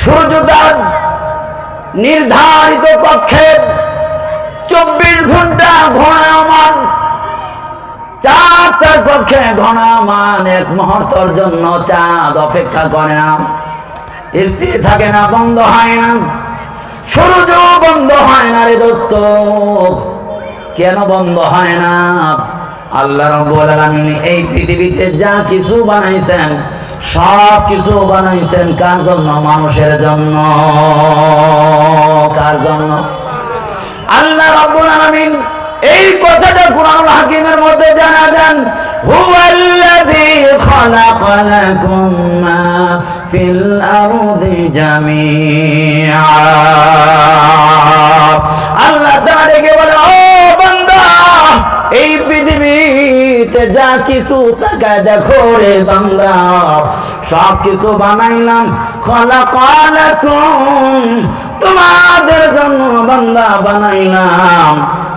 সূর্য তার নির্ধারিত কক্ষে 24 ঘন্টা ঘূর্ণায়মান, 4টা কক্ষে ঘূর্ণায়মান। এক মুহূর্তের জন্য চাঁদ অপেক্ষা করে না, স্থির থাকে না, বন্ধ হয় না। সূর্য বন্ধ হয় না রে দোস্ত। কেন বন্ধ হয় না? আল্লাহ রাব্বুল আলামিন এই পৃথিবীতে যা কিছু বানাইছেন সব কিছু বানাইছেন কার জন্য? মানুষের জন্য। কার জন্য? আল্লাহ রাব্বুল আলামিন এই কথাটা কুরআনুল হাকিমের মধ্যে জানা দেন, হুয়াল্লাযী খালাকা লাকুম মা ফিল আরদি জামিআ। আল্লাহ তাআলা ডেকে বলে, ও বান্দা, এই পৃথিবীতে যা কিছু তাকায় দেখো রে বান্দা, সব কিছু বানাইলাম খালাকা লাকুম, তোমাদের জন্য বান্দা বানাইলাম।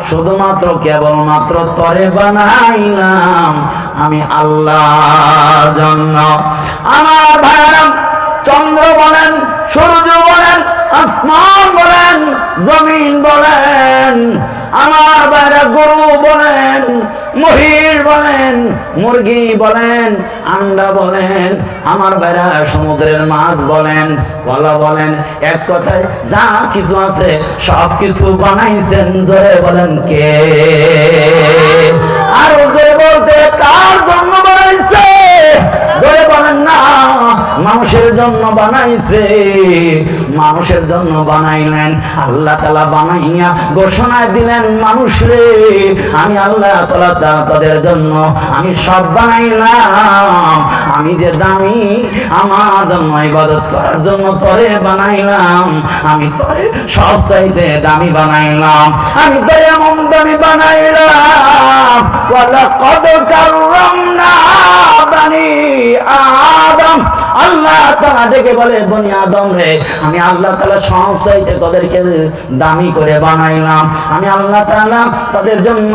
শুধুমাত্র কেবলমাত্র তরে বানাইলাম আমি আল্লাহর জন্য। আমার ভাইরা, চন্দ্র বলেন, সূর্য বলেন, আসমান বলেন, জমিন বলেন, আমার বাইরে গরু বলেন, মহিষ বলেন, মুরগি বলেন, আন্ডা বলেন, আমার বাইরে সমুদ্রের মাছ বলেন, কলা বলেন, এক কথায় যা কিছু আছে সব কিছু বানাইছেন। জোরে বলেন কে? আর জোরে বলতে কার জন্য বানাইছে? জোরে বলেন না। মানুষের জন্য বানাইছে, মানুষের জন্য বানাইলেন। আল্লাহ তাআলা বানাইয়া ঘোষণা দিলেন, মানুষ রে, আমি আল্লাহ তাআলা তাদের জন্য আমি সব বানাইলাম। আমি যে দামি, আমার জন্য ইবাদত করার জন্য তরে বানাইলাম। আমি তরে সব চাইতে দামি বানাইলাম। আমি তো এমন দামি বানাইলাম, ওয়ালাকাদ কাররামনা বানি আদম। আল্লাহ তাআলা ডেকে বলে, বনি আদম রে, আমি আল্লাহ তাআলা সব চাইতে তাদেরকে দামি করে বানাইলাম। আমি আল্লাহ তাআলা তাদের জন্য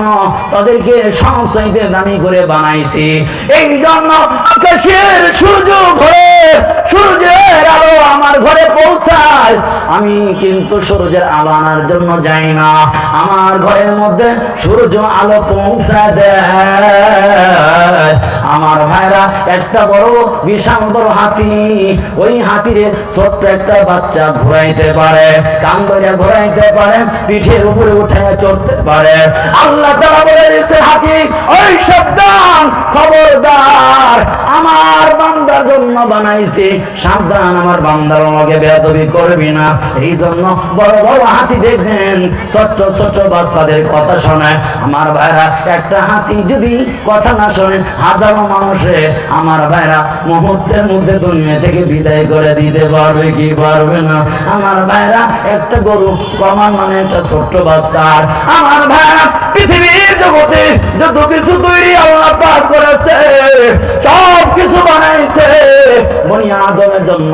তাদেরকে সব চাইতে দামি করে বানাইছি। এই জন্য আকাশের সূর্য ঘরে, সূর্যের আলো আমার ঘরে পৌঁছায়, আমি কিন্তু সূর্যের আলো আনার জন্য যাই না। আমার ঘরের মধ্যে সূর্য আলো পৌঁছা দেয়। আমার ভাইরা, একটা বড় বিশাল বড় হাতি, ওই হাতিরে ছোট্ট একটা বাচ্চা ঘোরাইতে পারে, কান ধরে ঘোরাইতে পারে, পিঠের উপরে উঠে চড়তে পারে। আল্লাহ তাআলা বলে দিয়েছে, হাতি ওই সাবধান, খবরদার, আমার বান্দার জন্য বানাইছি, সাবধান, আমার বান্দার লগে বেয়াদবি করবি না। এই জন্য বড় বড় হাতি দেখবেন ছোট্ট ছোট্ট বাচ্চাদের কথা শোনায়। আমার ভাইরা, একটা হাতি যদি কথা না শোনে, হাজারো মানুষে আমার ভাইরা মুহূর্তের মধ্যে দুনিয়া থেকে বিদায় করে দিতে পারবে কি পারবে না? আমার ভাইরা, একটা গরু কমান মানে একটা ছোট্ট বাচ্চা। আমার ভাইরা, পৃথিবীর জগতে যত কিছু তৈরি আল্লাহ পাক করেছে, সব কিছু বানাইছে বনি আদমের জন্য।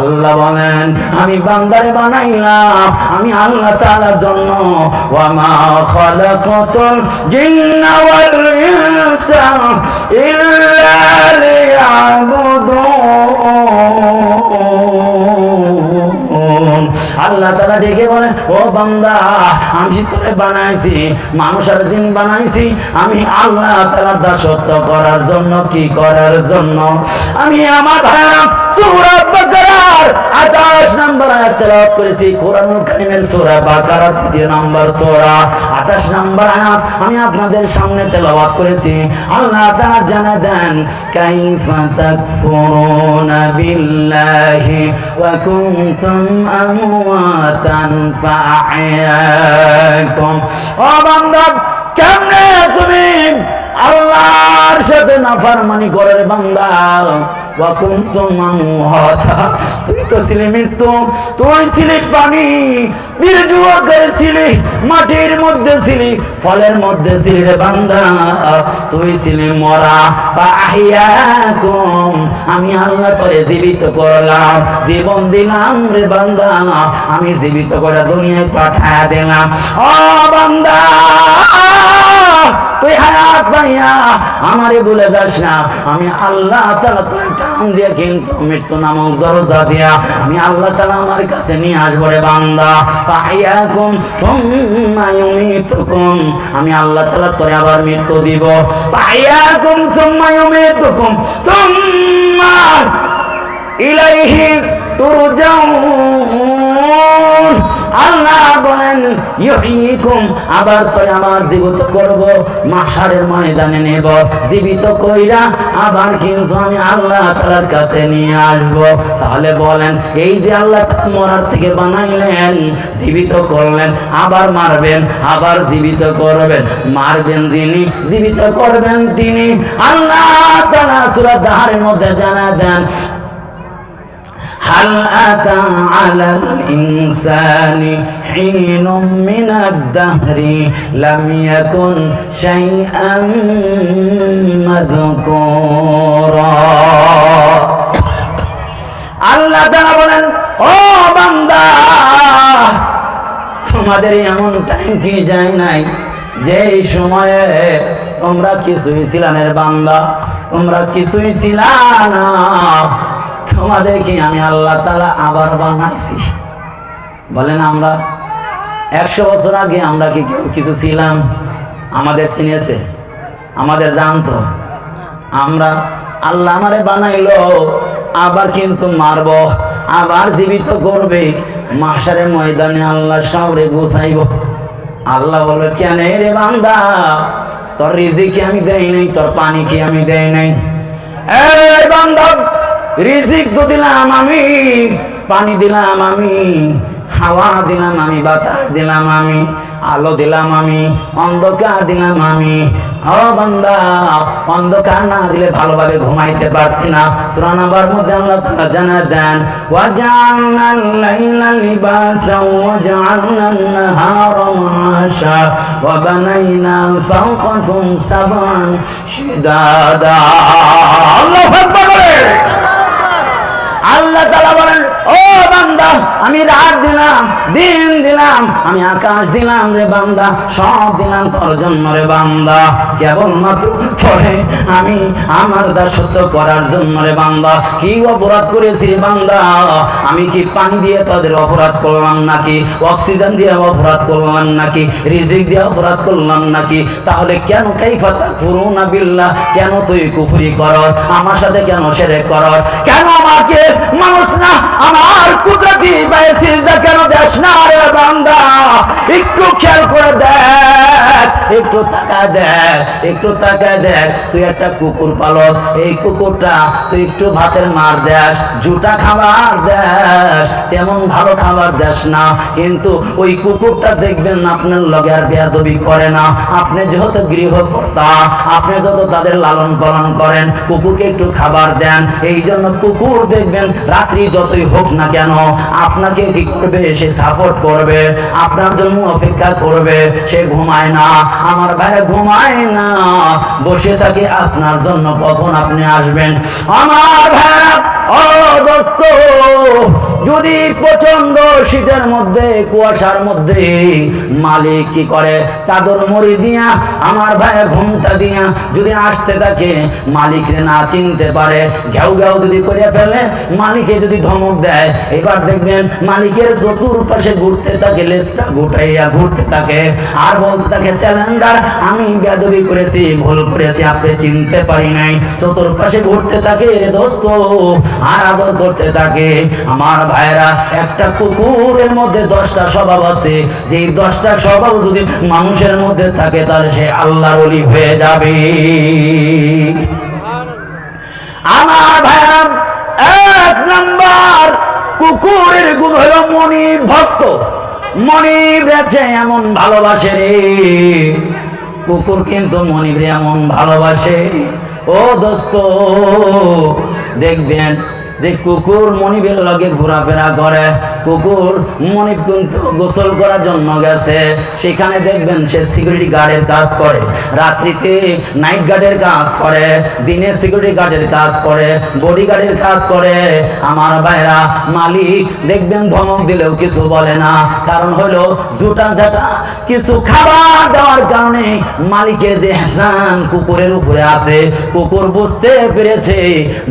আল্লাহ বলেন, আমি বান্দারে বানাইলাম আমি আল্লাহ তাআলার জন্য। ওয়া মা খালাকাতুল জিন্না ওয়াল ইনসা ইল্লা লিয়াবুদুন। আল্লাহ তাআলা ডেকে বলেন, ও বান্দা, আমি তোরে বানাইছি, মানুষ আর জিন বানাইছি আমি আল্লাহ তাআলার দাসত্ব করার জন্য। কি করার জন্য? আমি আমার ভাইরা সূরা বাকারার 28 নম্বর আয়াত তেলাওয়াত করেছি। কোরআনুল কারীমের সূরা বাকারা 3 নম্বর সূরা 28 নম্বর আয়াত আমি আপনাদের সামনে তেলাওয়াত করেছি। আল্লাহ তাআলা জানা দেন, কাইফা তাকফুরুনা বিল্লাহি ওয়া কুনতুম আমওয়াতান ফাআহয়াকুম। ও বান্দা, কেমনে তুমি আল্লাহর সাথে নাফরমানি করে রে বান্দা? ওয়া কুনতুম আমওয়াতা, তুই তো ছিলি মৃত্যু, তুই ছিলি পানি, বীর্যুয়া করেছিলি, মাটির মধ্যে ছিলি, ফলের মধ্যে ছিলি রে বান্দা, তুই ছিলি মরা। ফাআহয়াকুম, আমি আল্লাহ করে জীবিত করলাম, জীবন দিলাম রে বান্দা, আমি জীবিত করে দুনিয়ায় পাঠায় দিলাম। ও বান্দা, তুই হায়াত পাইয়া আমারে ভুলে যাস না। আমি আল্লাহ তাআলা তোর টান দিয়ে কিন্তু মৃত্যু নামক দরজা দিয়া আমি আল্লাহ তাআলা আমার কাছে নিয়ে আসবো রে বান্দা। ফাহিয়াকুম সুম্মা ইউমিতুকুম, আমি আল্লাহ তাআলা তোরে আবার মৃত্যু দিব। ফাহিয়াকুম সুম্মা ইউমিতুকুম সুম্মা ইলাইহি তুরজাউন। আল্লাহ বলেন ইউহয়িকুম, আবার তোরে আমার জীবিত করব, মাশারের ময়দানে নেব, জীবিত কইরা আবার কিন্তু আমি আল্লাহ তাআলার কাছে নিয়ে আসব। তাহলে বলেন এই যে আল্লাহ মরার থেকে বানাইলেন, জীবিত করলেন, আবার মারবেন, আবার জীবিত করবেন, মারবেন যিনি, জীবিত করবেন তিনি। আল্লাহ তাআলা সূরা দাহরের মধ্যে জানা দেন হাল আতা আলাল ইনসানি হিনুম মিনাদ দাহরি লাম ইয়াকুন শাইআম মাযকুরা। আল্লাহ তাআলা বলেন ও বান্দা, তোমাদের এমন টাইম কি যায় নাই যে সময়ে তোমরা কিছুই ছিলেন বান্দা, তোমরা কিছুই ছিল না, তোমাদেরকে আমি আল্লাহ তাআলা আবার বানাইছি। বলেন আমরা 100 বছর আগে আমরা কি কিছু ছিলাম? আমাদের চিনেছে, আমাদের জানতো? আমরা আল্লাহ আমারে বানাইলো, আবার কিন্তু মারব, আবার জীবিত করবে, মাশারের ময়দানে আল্লাহ সবরে গোছাইব। আল্লাহ বলে কেন রে বান্দা, তোর রিজিক কি আমি দেই নাই? তোর পানি কি আমি দেই নাই? এই বান্দা, রিজিক তো দিলাম আমি, পানি দিলাম আমি, হাওয়া দিলাম আমি, বাতাস দিলাম আমি, আলো দিলাম আমি, অন্ধকার দিলাম আমি। ও বান্দা, অন্ধকার না দিলে ভালোভাবে ঘুমাইতে পারতি না। সূরা নাবার মধ্যে আল্লাহ তাআলা জানা দেন ওয়াজআলনাল লাইলা লিবাসাও ওয়াজআলনান নাহারা মাআশা ওয়া বানাইনা ফাওকাকুম সাবআন শিদাদা। আল্লাহু আকবার বলেন। আল্লাহ তাআলা বলেন ও বান্দা, আমি রাত দিলাম, দিন দিলাম, আমি আকাশ দিলাম রে বান্দা, সব দিলাম তোর জন্য রে বান্দা, কেবলমাত্র তোরে আমি আমার দাসত্ব করার জন্য রে বান্দা। কি অপরাধ করেছি রে বান্দা? আমি কি পানি দিয়ে তোদের অপরাধ করলাম নাকি? অক্সিজেন দিয়ে অপরাধ করলাম নাকি? রিজিক দিয়ে অপরাধ করলাম নাকি? তাহলে কেন কাইফা তাকফুরুনা বিল্লাহ, কেন তুই কুফরি করস? আমার সাথে কেন শিরক করস? কেন আমাকে মানুষ না আমার কুদরতি বায়ে সিজদা কেন দেস না রে বান্দা? একটু খেয়াল করে দেখ, একটু তাকা দেখ, একটু তাকা দেখ। তুই একটা কুকুর পালস, এই কুকুরটা তুই একটু ভাতের মার দেস, জুটা খাবার দেস, তেমন ভালো খাবার দেস না, কিন্তু ওই কুকুরটা দেখবেন আপনার লগে আর বেয়াদবি করে না। আপনি যেহেতু গৃহকর্তা, আপনি যত তাদের লালন পালন করেন, কুকুরকে একটু খাবার দেন, এই জন্য কুকুর দেখবেন রাত্রি যতই হোক না কেন আপনাকে কি করবে? সে সাপোর্ট করবে, আপনার জন্য অপেক্ষা করবে, সে ঘুমায় না। আমার ভাই ঘুমায় না, বসে থাকে আপনার জন্য কখন আপনি আসবেন। আমার ভাই ও দোস্ত, যদি প্রচন্ড শীতের মধ্যে, কুয়াশার মধ্যে মালিক কি করে? চাদর মুড়ি দিয়া, আমার ভাইয়ের ঘুমটা দিয়া যদি আসতে থাকে, মালিকরে না চিনতে পারে, ঘেউ ঘেউ যদি করে ফেলে, মালিকে যদি ধমক দেয়, এবার দেখবেন মালিকের চতুর্পাশে ঘুরতে থাকে, লেজটা ঘুটাইয়া ঘুরতে থাকে, আর বলতে থাকে সিলিন্ডার আমি বেয়াদবি করেছি, ভুল করেছি, আপনি চিনতে পারি নাই। চতুর্পাশে ঘুরতে থাকে রে দোস্ত, আর আদর করতে থাকে। আমার ভাইরা, একটা কুকুরের মধ্যে 10টা স্বভাব আছে, যে 10টা স্বভাব যদি মানুষের মধ্যে থাকে, তাহলে সে আল্লাহর ওলি হয়ে যাবে। আমার ভাইরা, 1 নাম্বার কুকুরের গুণ হলো মনিব ভক্ত। মনিব রেছে এমন ভালোবাসে রে, কুকুর কিন্তু মনিব এমন ভালোবাসে। ও দোস্ত, দেখবেন যে কুকুর মনিবের লগে ঘোরাফেরা করে, কুকুর মনিব কিন্তু গোসল করার জন্য গেছে, সেখানে দেখবেন সে সিকিউরিটি গার্ডের কাজ করে, রাত্রিতে নাইট গার্ডের কাজ করে, দিনে সিকিউরিটি গার্ডের কাজ করে, বডি গার্ডের কাজ করে। আমার ভাইরা, মালিক দেখবেন ধমক দিলেও কিছু বলে না, কারণ হলো জুটা জাটা কিছু খাবার দেওয়ার কারণে মালিকের যে ihsan কুকুরের উপরে আছে, কুকুর বুঝতে পেরেছে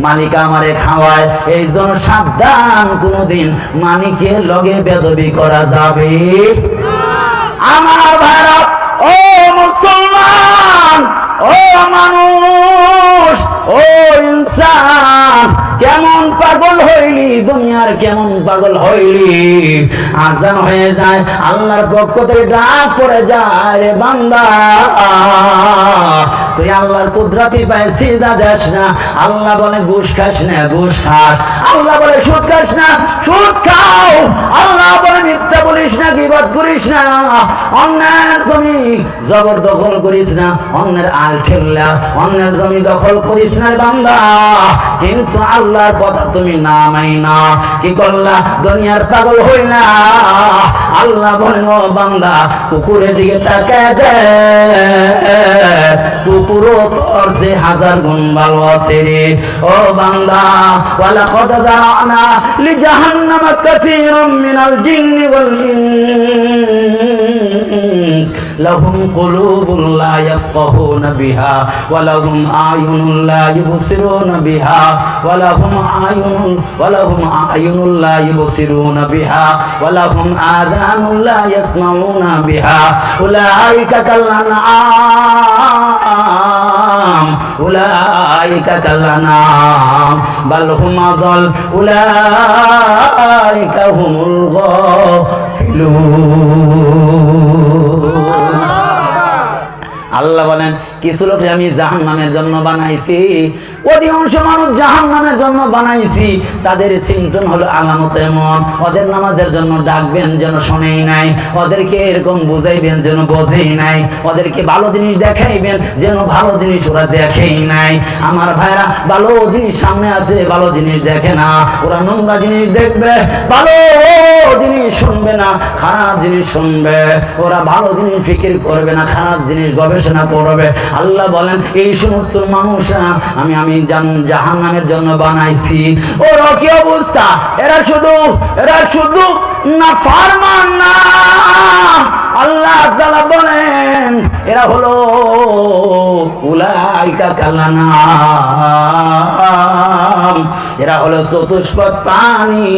মালিক আমারে খাওয়ায়, এই জন্য সাবধান, কোনদিন মালিকের লগে বেদবি করা যাবে আমার ভাইরা। ও মুসলমান, ও মানুষ, ও ইনসান, কেমন পাগল হইলি দুনিয়ার, কেমন পাগল হইলি। আজান হয়ে যায়, আল্লাহর পক্ষ থেকে ডাক পড়ে যায়, রে বান্দা তুই আল্লাহর কুদরতি পায় সিজদা দেস না। আল্লাহ বলে ঘুষ খাস না, ঘুষ খাস। আল্লাহ বলে সুদ খাস না, সুদ খাও। আল্লাহ বলে মিথ্যা বলিস না, গীবত করিস না, অন্যের জমি জবরদখল করিস না, অন্যের আল ঠেল্লা অন্যের জমি দখল করিস না বান্দা। কিন্তু আল্লাহর কথা তুমি না মাইনা কি করলা? দুনিয়ার পাগল হইলা। আল্লাহ বলেন ও বান্দা, কুকুরের দিকে তাকায় দে, কুকুরও তোর যে হাজার গুণ ভালো আছে রে। ও বান্দা, ওয়ালাকাদ যারানা লিজাহান্নামা কাসীরাম মিনাল জিন্নি ওয়াল ইনস লাহুম কুলুবুন লা ইয়াফকাহুনা বিহা ওয়া লাহুম আ'য়ুনুন লা ইবসিরুনা বিহা ওয়া লাহুম আ'য়ুনুন লা ইবসিরুনা বিহা ওয়া লাহুম আযানুন লা ইয়াসমাউনা বিহা উলাইকা কাল আনআম উলাইকা কাল আনআম বাল হুম আযাল উলাইকা হুমুল গাফিলুন। আল্লাহ বলেন কিছু লোক আমি জাহান্নামের জন্য বানাইছি, অধিকাংশ মানুষ জাহান্নামের জন্য বানাইছি। তাদের সিমটম হলো আলামত এমন, ওদের নামাজের জন্য ডাকবেন যেন শোনেই নাই, ওদেরকে এরকম বুঝাইবেন যেন বোঝেই নাই, ওদেরকে ভালো জিনিস দেখাইবেন যেন ভালো জিনিস ওরা দেখেই নাই। আমার ভাইরা, ভালো জিনিস সামনে আছে, ভালো জিনিস দেখে না, ওরা নোংরা জিনিস দেখবে, ভালো জিনিস শুনবে না, খারাপ জিনিস শুনবে। ওরা ভালো জিনিস ফিকির করবে না, খারাপ জিনিস গবেষণা করবে। আল্লাহ বলেন এই সমস্ত মানুষরা আমি জাহান্নামের জন্য বানাইছি। ওরা কি অবস্থা? এরা শুধু না ফারমান না। আল্লাহ তাআলা বলেন এরা হলো উলাইকা কালানাম, এরা হলো চতুষ্পদ প্রাণী,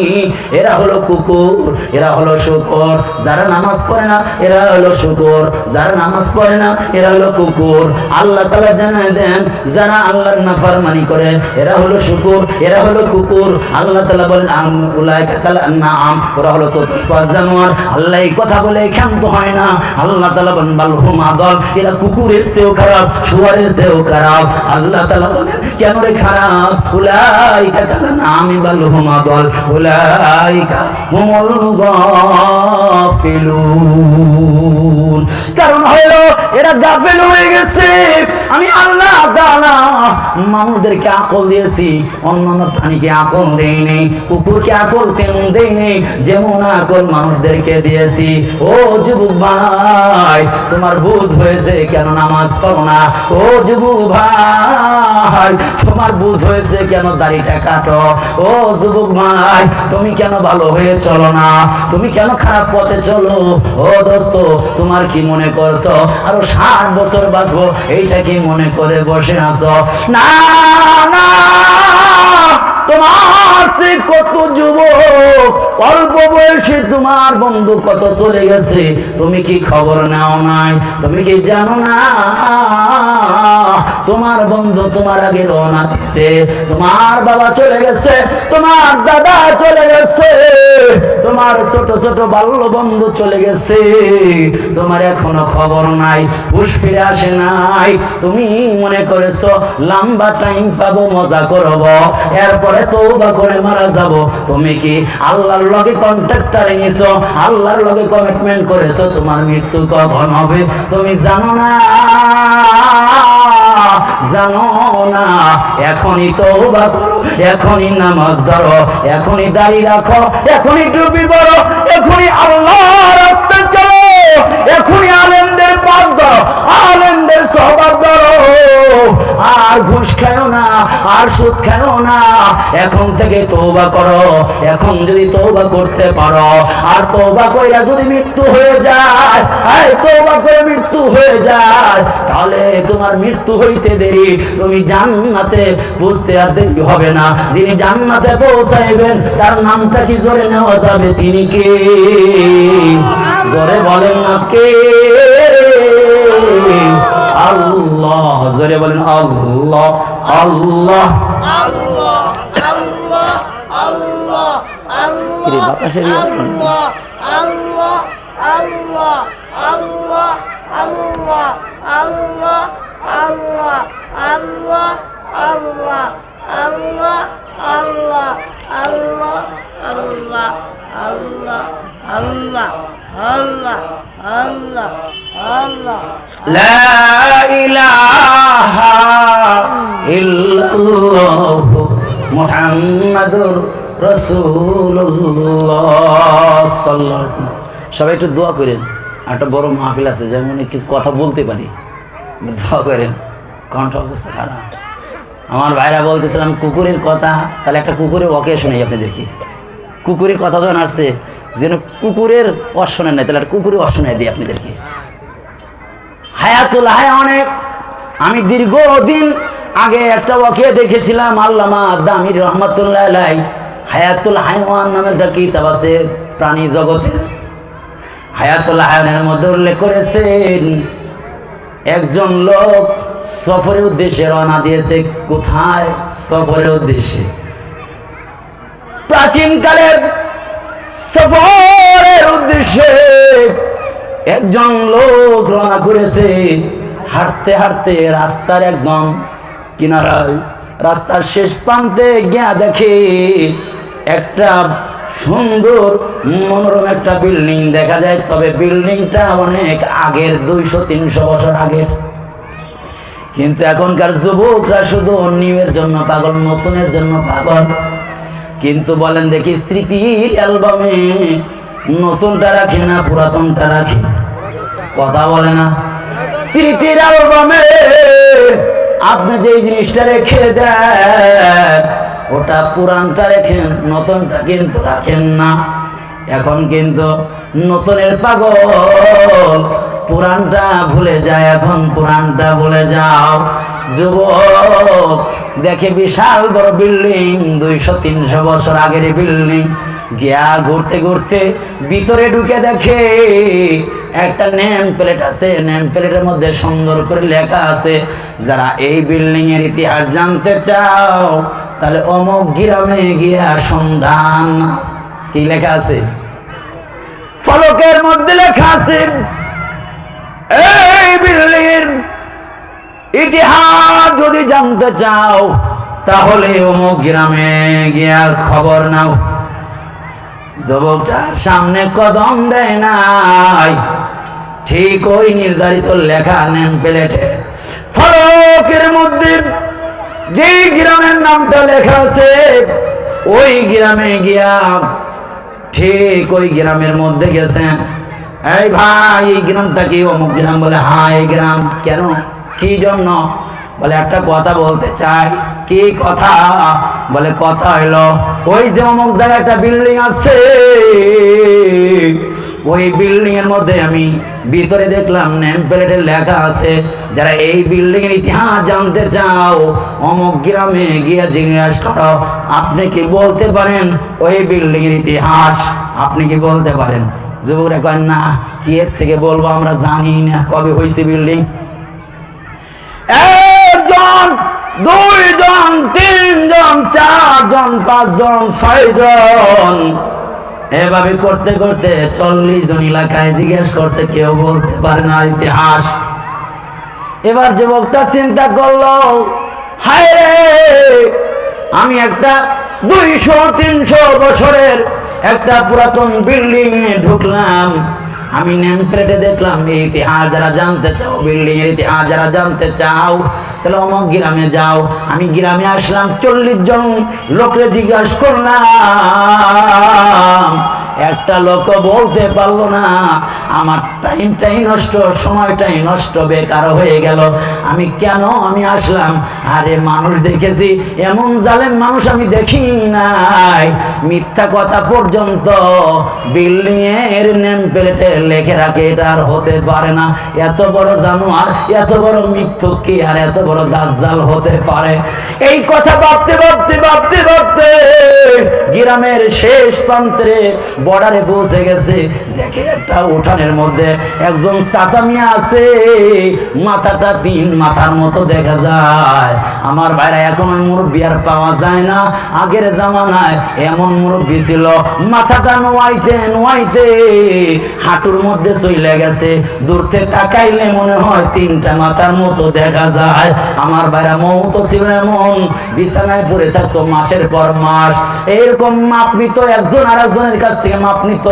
এরা হলো কুকুর, এরা হলো শূকর। যারা নামাজ পড়ে না এরা হলো শূকর, যারা নামাজ পড়ে না এরা হলো কুকুর। আল্লাহ তাআলা জানায় দেন যারা আল্লাহর নাফরমানি করে এরা হলো শূকর, এরা হলো কুকুর। আল্লাহ তাআলা বলেন উলাইকা কালানাম, ওরা হলো চতুষ্পদ জানোয়ার। আল্লাহ এই কথা বলে ক্ষান্ত হয় না। আল্লাহ তাআলা বলেন বাল হুম আযাল, এরা কুকুরের চেয়েও খারাপ, শুয়োরের চেয়েও খারাপ। আল্লাহ তাআলা বলেন কেন রে খারাপ? উলাইকা কালানাম বাল হুম আযাল উলাইকা হুমুল গাফিলুন। কারণ হলো এরা গাফিল হয়ে গেছে। আমি আল্লাহ তাআলা মানুষদেরকে আকল দিয়েছি, অন্যান্য প্রাণীকে আকল দেই নেই, কুকুরকে আকল তেমন দেই নেই যেমন আকল মানুষদেরকে দিয়েছি। ও যুবক ভাই, তোমার বুঝ হয়েছে কেন নামাজ পড়ো না? ও যুবক ভাই, তোমার বুঝ হয়েছে কেন দাড়িটা কাটো? ও যুবক ভাই, তুমি কেন ভালো হয়ে চলো না? তুমি কেন খারাপ পথে চলো? ও দোস্ত, তোমার কি মনে করছো আরো 60 বছর বাঁচবো, এইটা কি মনে করে বসে আছো? না না, তোমার সে কত যুবক অল্প বয়সে তোমার বন্ধু কত চলে গেছে, তুমি কি খবর নাও নাই? তুমি কি জানো না তোমার বন্ধু তোমার আগে রওনা দিছে? তোমার বাবা চলে গেছে, তোমার দাদা চলে গেছে, তোমার ছোট ছোট বাল্য বন্ধু চলে গেছে, তোমার এখনো খবর নাই, হুশ ফিরে আসে নাই। তুমি মনে করেছো লম্বা টাইম পাবো, মজা করব, এরপরে তওবা করে মারা যাব। তুমি কি আল্লাহর লগে কন্ট্রাক্টরে নিছো, আল্লাহর লগে কমিটমেন্ট করেছো তোমার মৃত্যু কখন হবে তুমি জানো না? জানো না? এখনই তওবা করো, এখনই নামাজ ধরো, এখনই দাড়ি রাখো, এখনই টুপি পরো, এখনই আল্লাহর রাস্তায় চলো, এখনই আলেমদের পাশ ধরো, আলেমদের সহবত ধরো, আর ঘুষ খাও না, আর সুদ খাও না। এখন থেকে তওবা করো। এখন যদি তওবা করতে পারো, আর তওবা কইরা যদি মৃত্যু হয়ে যায়, এই তওবা করে মৃত্যু হয়ে যায়, তাহলে তোমার মৃত্যু হইতে দেরি, তুমি জান্নাতে বুঝতে আর দেরি হবে না। যিনি জান্নাতে পৌঁছাইবেন তার নামটা কি জোরে নেওয়া যাবে? তিনি কে? জোরে বলেন না কে? আল্লাহ। জোরে বলেন আল্লাহ, আল্লাহ, আল্লাহ, আল্লাহ, আল্লাহ, কি রে, বাতাসের ইয়ে হয় না? আল্লাহ, আল্লাহ, আল্লাহ, আল্লাহ, আল্লাহ, আল্লাহ, আল্লাহ, আল্লাহ, আল্লাহ, আল্লাহ, আল্লাহ, আল্লাহ, আল্লাহ, আল্লাহ, আল্লাহ, আল্লাহ, আল্লাহ। লা ইলাহা ইল্লাল্লাহ মুহাম্মাদুর রাসূলুল্লাহ সাল্লাল্লাহু আলাইহি ওয়াসাল্লাম। সবাই একটু দোয়া করেন। একটা বড় মাহফিল আছে, যেমন কিছু কথা বলতে পারি, দোয়া করেন। কণ্ঠ অবস্থা খারাপ। আমার ভাইরা বলতেছিলাম কুকুরের কথা, তাহলে একটা কুকুরের ওকে শোনাই আপনাদেরকে। কুকুরের কথা যখন আসছে, যেন কুকুরের অশোনে নাই, তাহলে একটা কুকুরের অশোনায় দিই আপনাদেরকে। হায়াতুল হায়া অনেক। আমি দীর্ঘদিন আগে একটা ওকে দেখেছিলাম, আল্লামা দামির রহমাতুল্লাহ আলাইহি হায়াতুল হায়াওয়ান নামে একটা কিতাব আছে প্রাণী জগতের। হায়াতুল হায়াওয়ানের মধ্যে উল্লেখ করেছেন একজন লোক সফরের উদ্দেশ্যে রওনা দিয়েছে। কোথায়? সফরের উদ্দেশ্যে। প্রাচীনকালের সফরের উদ্দেশ্যে একজন লোক রওনা করেছে। হাঁটতে হাঁটতে রাস্তার একদম কিনারায়, রাস্তার শেষ প্রান্তে গিয়া দেখে একটা সুন্দর মনোরম একটা বিল্ডিং দেখা যায়। তবে বিল্ডিংটা অনেক আগের, 200-300 বছর আগের। কিন্তু এখনকার যুবকরা শুধু নিউয়ের জন্য পাগল, নতুনের জন্য পাগল। কিন্তু বলেন দেখি, স্মৃতির অ্যালবামে নতুনটা রাখে না পুরাতনটা রাখে? কথা বলে না? স্মৃতির অ্যালবামে আপনি যে জিনিসটা রেখে দেন, ওটা পুরানটা রেখেন, নতুনটা কিন্তু রাখেন না। এখন কিন্তু নতুনের পাগল, পুরানটা ভুলে যায়। এখন পুরানটা ভুলে যাও। যুবক দেখে বিশাল বড় বিল্ডিং, 200-300 বছর আগের বিল্ডিং। গিয়া ঘুরতে ঘুরতে ভিতরে ঢুকে দেখে একটা নেম প্লেট আছে। নেম প্লেটের মধ্যে সুন্দর করে লেখা আছে, যারা এই বিল্ডিং এর ইতিহাস জানতে চাও তাহলে অমুক গ্রামে গিয়া সন্ধান। কি লেখা আছে? ফলকের মধ্যে লেখা আছে, এই বিল্ডিং এর ইতিহাস যদি জানতে চাও তাহলে অমুক গ্রামে গিয়া খবর নাও। যুবকটার সামনে কদম দেয় নাই, ঠিক ওই নির্ধারিত লেখা নেম প্লেটে ফলকের মধ্যে যে গ্রামের নামটা লেখা আছে, ওই গ্রামে গিয়া ঠিক ওই গ্রামের মধ্যে গেছেন। এই ভাই, এই গ্রামটা কি? অমুক গ্রাম। বলে হ্যাঁ এই গ্রাম। কেন? কি জন্য? বলে একটা কথা বলতে চাই। কি কথা? বলে কথা হইলো ওই যে অমুক জায়গায় একটা বিল্ডিং আছে, ওই বিল্ডিং এর মধ্যে আমি ভিতরে দেখলাম নেম প্লেটে লেখা আছে, যারা এই বিল্ডিং এর ইতিহাস জানতে চাও অমুক গ্রামে গিয়ে জিজ্ঞাসা করো। আপনি কি বলতে পারেন ওই বিল্ডিং এর ইতিহাস? আপনি কি বলতে পারেন? যুবকরা কয় না, কি এর থেকে বলবো, আমরা জানি না কবে হয়েছে বিল্ডিং। একজন, দুইজন, তিনজন, চারজন, পাঁচজন, 6 জন, এভাবে করতে করতে 40 জন এলাকায় জিজ্ঞেস করছে, কেউ বলতে পারে না ইতিহাস। এবার যুবকটা চিন্তা করলো, হায় রে, আমি একটা 200-300 বছরের একটা পুরাতন বিল্ডিং এ ঢুকলাম। আমি নেম প্লেটে দেখলাম এই ইতিহাস যারা জানতে চাও, বিল্ডিং এর ইতিহাস যারা জানতে চাও, তাহলে অমুক গ্রামে যাও। আমি গ্রামে আসলাম, 40 জন লোকরে জিজ্ঞাসা করলাম, একটা লোক বলতে পারলো না। আমার টাইমটাই নষ্ট, সময়টাই নষ্ট, বেকার হয়ে গেল। আমি কেন আমি আসলাম? আরে মানুষ দেখেছি, এমন জালেম মানুষ আমি দেখি নাই। মিথ্যা কথা পর্যন্ত বিল্ডিং এর নেম প্লেটে লেখে রাখে, এটা আর হতে পারে না। এত বড় জানোয়ার, এত বড় মিথ্যুক কি আর এত বড় দাজ্জাল হতে পারে? এই কথা ভাবতে ভাবতে ভাবতে ভাবতে গ্রামের শেষ প্রান্তে বর্ডারে পৌঁছে গেছে। দেখে একটা উঠানের মধ্যে একজন চাচা মিয়া আছে, মাথাটা 3 মাথার মতো দেখা যায়। আমার ভাইরা, এখন ওই মুরব্বী আর পাওয়া যায় না। আগের জামানায় এমন মুরব্বী ছিল, মাথাটা নোয়াইতে নোয়াইতে হাঁটুর মধ্যে চলে গেছে। দূর থেকে তাকাইলে মনে হয় 3টা মাথার মতো দেখা যায়। আমার ভাইরা, মৌত ছিল এমন, বিছানায় পড়ে থাকতো মাসের পর মাস। এরকম মাপ নিত, একজন আর একজনের কাছ থেকে মাপ নিত,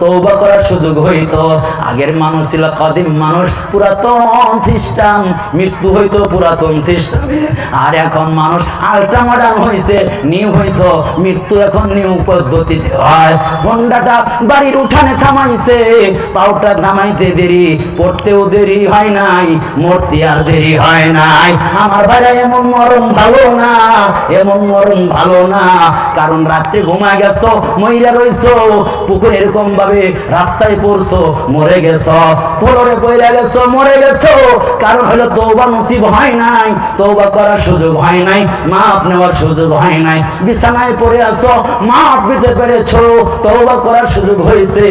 তওবা করার সুযোগ হইতো। আগের মানুষ ছিল কদিম মানুষ, পুরাতন সিস্টেম, মৃত্যু হইতো পুরাতন সিস্টেমে। আর এখন মানুষ আল্ট্রা মডার্ন হয়েছে, নিউ হয়েছে, মৃত্যু এখন নিউ পদ্ধতিতে হয়। হোন্ডাটা বাড়ির উঠানে থামাইছে, পাউটা থামাইতে দেরি, পড়তেও দেরি হয় নাই, মরতে আর দেরি হয় নাই। আমার ভাইরা, এমন মরণ ভালো না, এমন মরণ ভালো না। কারণ রাত্রে ঘুমায় গেছো, মইরা রইছো, পুকুরে এরকম ভাবে রাস্তায় পড়ছো, মরে গেছো, পোলরে পইরা গেছো, মরে গেছো। কারণ হলো তওবা নসিব হয় নাই, তওবা করার সুযোগ হয় নাই, মাপ নেওয়ার সুযোগ হয় নাই। বিছানায় পড়ে আছো, মাপ নিতে পেরেছো, তওবা করার সুযোগ হয়েছে।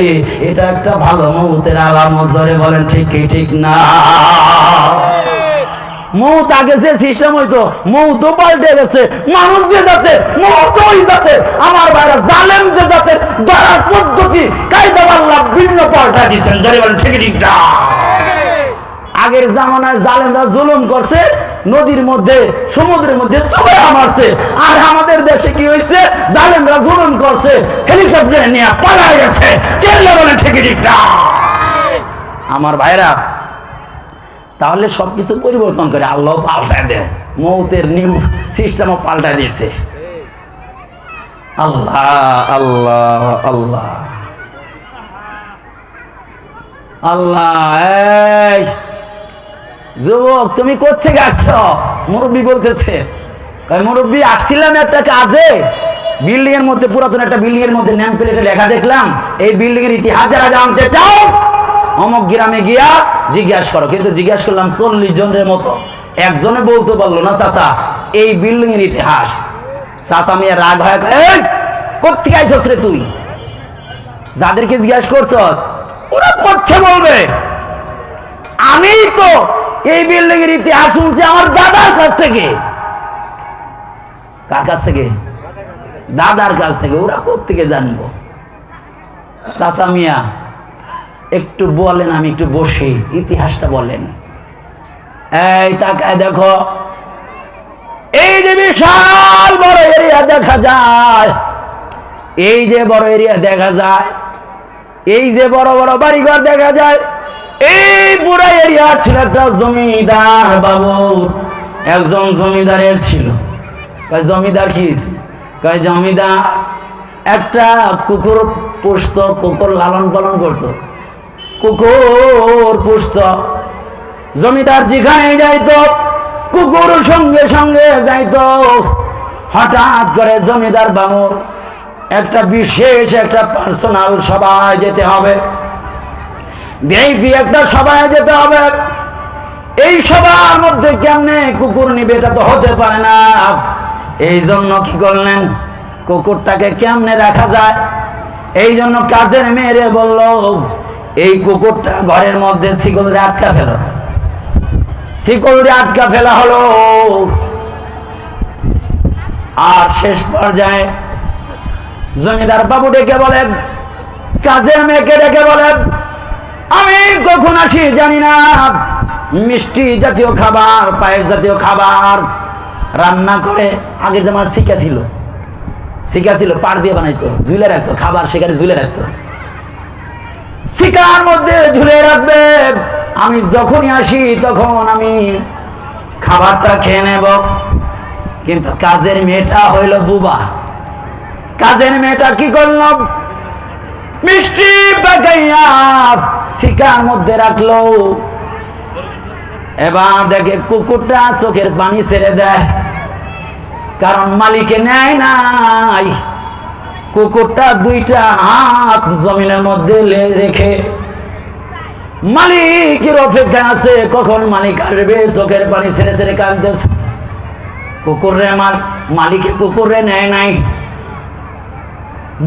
এটা একটা ভালো মৌতের আলামত। জোরে বলেন ঠিক কি ঠিক না? মৌত আগে যে সিস্টেম হইতো, মৌত পাল্টে গেছে। মানুষ যে জাতের, মৌত ওই জাতের। আমার ভাইরা, জালেম যে জাতের, ধরার পদ্ধতি কায়দা আল্লাহ ভিন্ন পাল্টা দিয়েছেন। জোরে বলেন ঠিক ঠিক না? আগের জামানায় জালেমরা জুলুম করছে, নদীর মধ্যে, সমুদ্রের মধ্যে সবাই মারছে। আর আমাদের দেশে কি হয়েছে? জালেমরা জুলুম করছে, হেলিকপ্টার নিয়ে পালায় গেছে। কেন বলেন ঠিক ঠিক না? আমার ভাইরা, তাহলে সবকিছু পরিবর্তন করে আল্লাহ পাল্টায় দেয়। মৌতের নিউ সিস্টেমও পাল্টায় দিয়েছে। আল্লাহ আল্লাহ আল্লাহ আল্লাহ। এই যুবক, তুমি কোত্থেকে আসছো? মুরব্বী বলতেছে। মুরব্বী, আসছিলাম একটা কাজে, বিল্ডিং এর মধ্যে, পুরাতন একটা বিল্ডিং এর মধ্যে নেম প্লেটে লেখা দেখলাম, এই বিল্ডিং এর ইতিহাস যারা জানতে চাও, অমুক গ্রামে গিয়া জিজ্ঞাসা করো। কিন্তু জিজ্ঞাসা করলাম 40 জনের মতো, একজনে বলতে পারলো না চাচা এই বিল্ডিং এর ইতিহাস। চাচা মিয়া রাগ হয়, কোত্থেকে আইছস রে তুই? যাদেরকে জিজ্ঞাসা করছস ওরা কোথা বলবে? আমি তো এই বিল্ডিং এর ইতিহাস শুনছি আমার দাদার কাছ থেকে। কার কাছ থেকে? দাদার কাছ থেকে। ওরা কোত্থেকে জানবো? চাচা মিয়া একটু বলেন, আমি একটু বসি, ইতিহাসটা বলেন। এই তাকায় দেখো, এই যে বিশাল বড় এরিয়া দেখা যায়, এই যে বড় এরিয়া দেখা যায়, এই যে বড় বড় বাড়িঘর দেখা যায়, এই পুরো এরিয়া ছিল একটা জমিদার বাবুর। একজন জমিদারের ছিল। জমিদার কি? জমিদার একটা কুকুর পুষত, কুকুর লালন পালন করত, কুকুর পুষত। জমিদার যেখানে যাইতো কুকুর সঙ্গে সঙ্গে যাইতো। হঠাৎ করে জমিদার বাবুর একটা বিশেষ একটা পার্সোনাল সভায় যেতে হবে, ভিআইপি একটা সভায় যেতে হবে। এই সভার মধ্যে কেমনে কুকুর নিবে? এটা তো হতে পারে না। এই জন্য কি করলেন, কুকুরটাকে কেমনে রাখা যায়? এই জন্য কাজের মেয়েরে বলল, এই কুকুরটা ঘরের মধ্যে শিকল দিয়ে আটকা ফেলো। শিকল দিয়ে আটকা ফেলা হলো। আর শেষ পর্যায়ে জমিদার বাবু ডেকে বলেন, কাজের মেয়েকে ডেকে বলেন, আমি কখন আসি জানি না, মিষ্টি জাতীয় খাবার, পায়েস জাতীয় খাবার রান্না করে। আগের যেমন শিকা ছিল, পাড় দিয়ে বানাইতো, ঝুলে রাখতো খাবার, সেখানে ঝুলে রাখতো। শিকার মধ্যে ঝুলে রাখবে, আমি যখনই আসি তখন আমি খাবারটা খেয়ে নেব। কিন্তু কাজের মেয়েটা হইল বুবা। কাজের মেয়েটা কি করলো? মিষ্টি পাকাইয়া শিকার মধ্যে রাখলো। এবার দেখে কুকুরটা চোখের পানি ছেড়ে দেয়, কারণ মালিকে নেয় নাই। কুকুরটা দুইটা হাত জমিনের মধ্যে রেখে মালিকের অপেক্ষা আছে, কখন মালিক আসবে। চোখের পানি ছেড়ে ছেড়ে কাঁদতেছে। কুকুরে মালিকে কুকুরে নেয় নাই।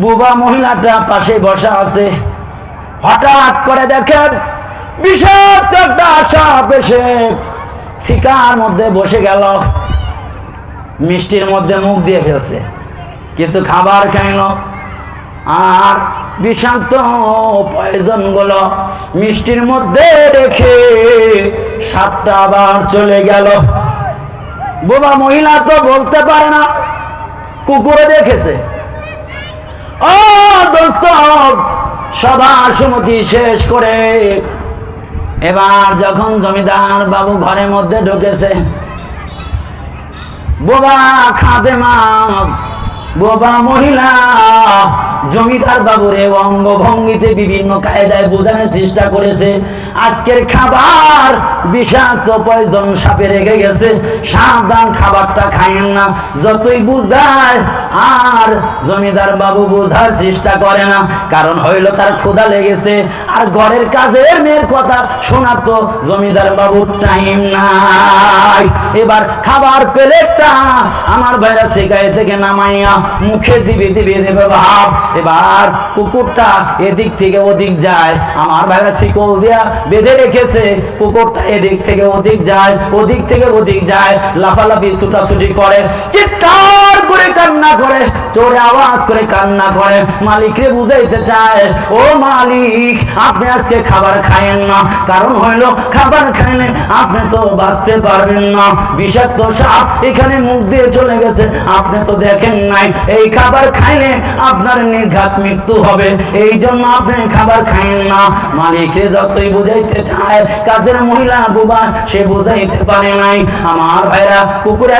বুবা মহিলাটা পাশে বসা আছে। হঠাৎ করে দেখেন বিষাক্ত একটা সাপ এসে শিকার মধ্যে বসে গেল। মিষ্টির মধ্যে মুখ দিয়ে ফেলছে, কিছু খাবার খাইল, আর বিষাক্ত পয়জন গুলো মিষ্টির মধ্যে রেখে সাপটা আবার চলে গেল। বোবা মহিলা তো বলতে পারে না, কুকুরে দেখেছে। ও দোস্ত, সভা সমিতি শেষ করে এবার যখন জমিদার বাবু ঘরের মধ্যে ঢুকেছে, বোবা খাদেমা, বোবা মহিলা জমিদার বাবুরে অঙ্গভঙ্গিতে বিভিন্ন কায়দায় বোঝানোর চেষ্টা করেছে, আজকের খাবার বিষাক্ত পয়জন সাপে রেখে গেছে, সাবধান, খাবারটা খাইয়েন না। যতই বুঝায় আর জমিদার বাবু বোঝার চেষ্টা করে না, কারণ হইল তার ক্ষুধা লেগেছে, আর ঘরের কাজের মেয়ের কথা শোনার তো জমিদার বাবুর টাইম নাই। এবার খাবার প্লেটটা আমার ভাইরা সেকাই থেকে নামাইয়া মুখে দিবে দিবে দেবে ভাব। এবার কুকুরটা এদিক থেকে ওদিক যায়, আমার ভাইরা শিকল দিয়া বেঁধে রেখেছে। কুকুরটা এদিক থেকে ওদিক যায়, ওদিক থেকে ওদিক যায়, লাফালাফি ছুটাছুটি করে, চিৎকার করে কান্না করে, জোরে আওয়াজ করে কান্না করে, মালিকরে বুঝাইতে চায়, ও মালিক, আপনি আজকে খাবার খায়েন না, কারণ হইল খাবার খাইলে আপনি তো বাঁচতে পারবেন না। বিষাক্ত সাপ এখানে মুখ দিয়ে চলে গেছে, আপনি তো দেখেন নাই। এই খাবার খাইলে আপনার নির্ঘাত মৃত্যু হবে, এই জন্য আপনি খাবার খাইন না। মালিকরে যতই বুঝাইতে চায়, কাজের মহিলা বুবা, সে বুঝাইতে পারে নাই। আমার ভাইরা, কুকুর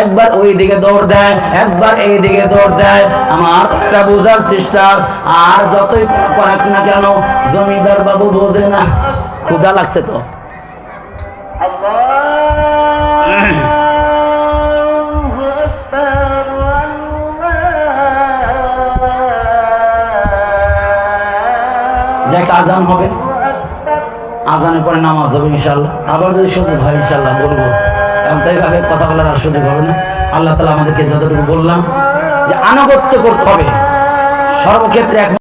একবার ওই দিকে দৌড় দেয়, একবার এই দিকে দৌড় দেয়, আমার ভাইরা বোঝার চেষ্টা। আর যতই করাক না কেন, জমিদার বাবু বোঝে না। ক্ষুধা লাগছে তো। যাক, আজান হবে, আজানের পরে নামাজ হবে ইনশাল্লাহ। আবার যদি সুযোগ হয় ইনশাল্লাহ বলবো, কারণ তাই ভাবে কথা বলার আর সুযোগ হবে না। আল্লাহ তাআলা আমাদেরকে যতটুকু বললাম যে আনুগত্য করতে হবে সর্বক্ষেত্রে।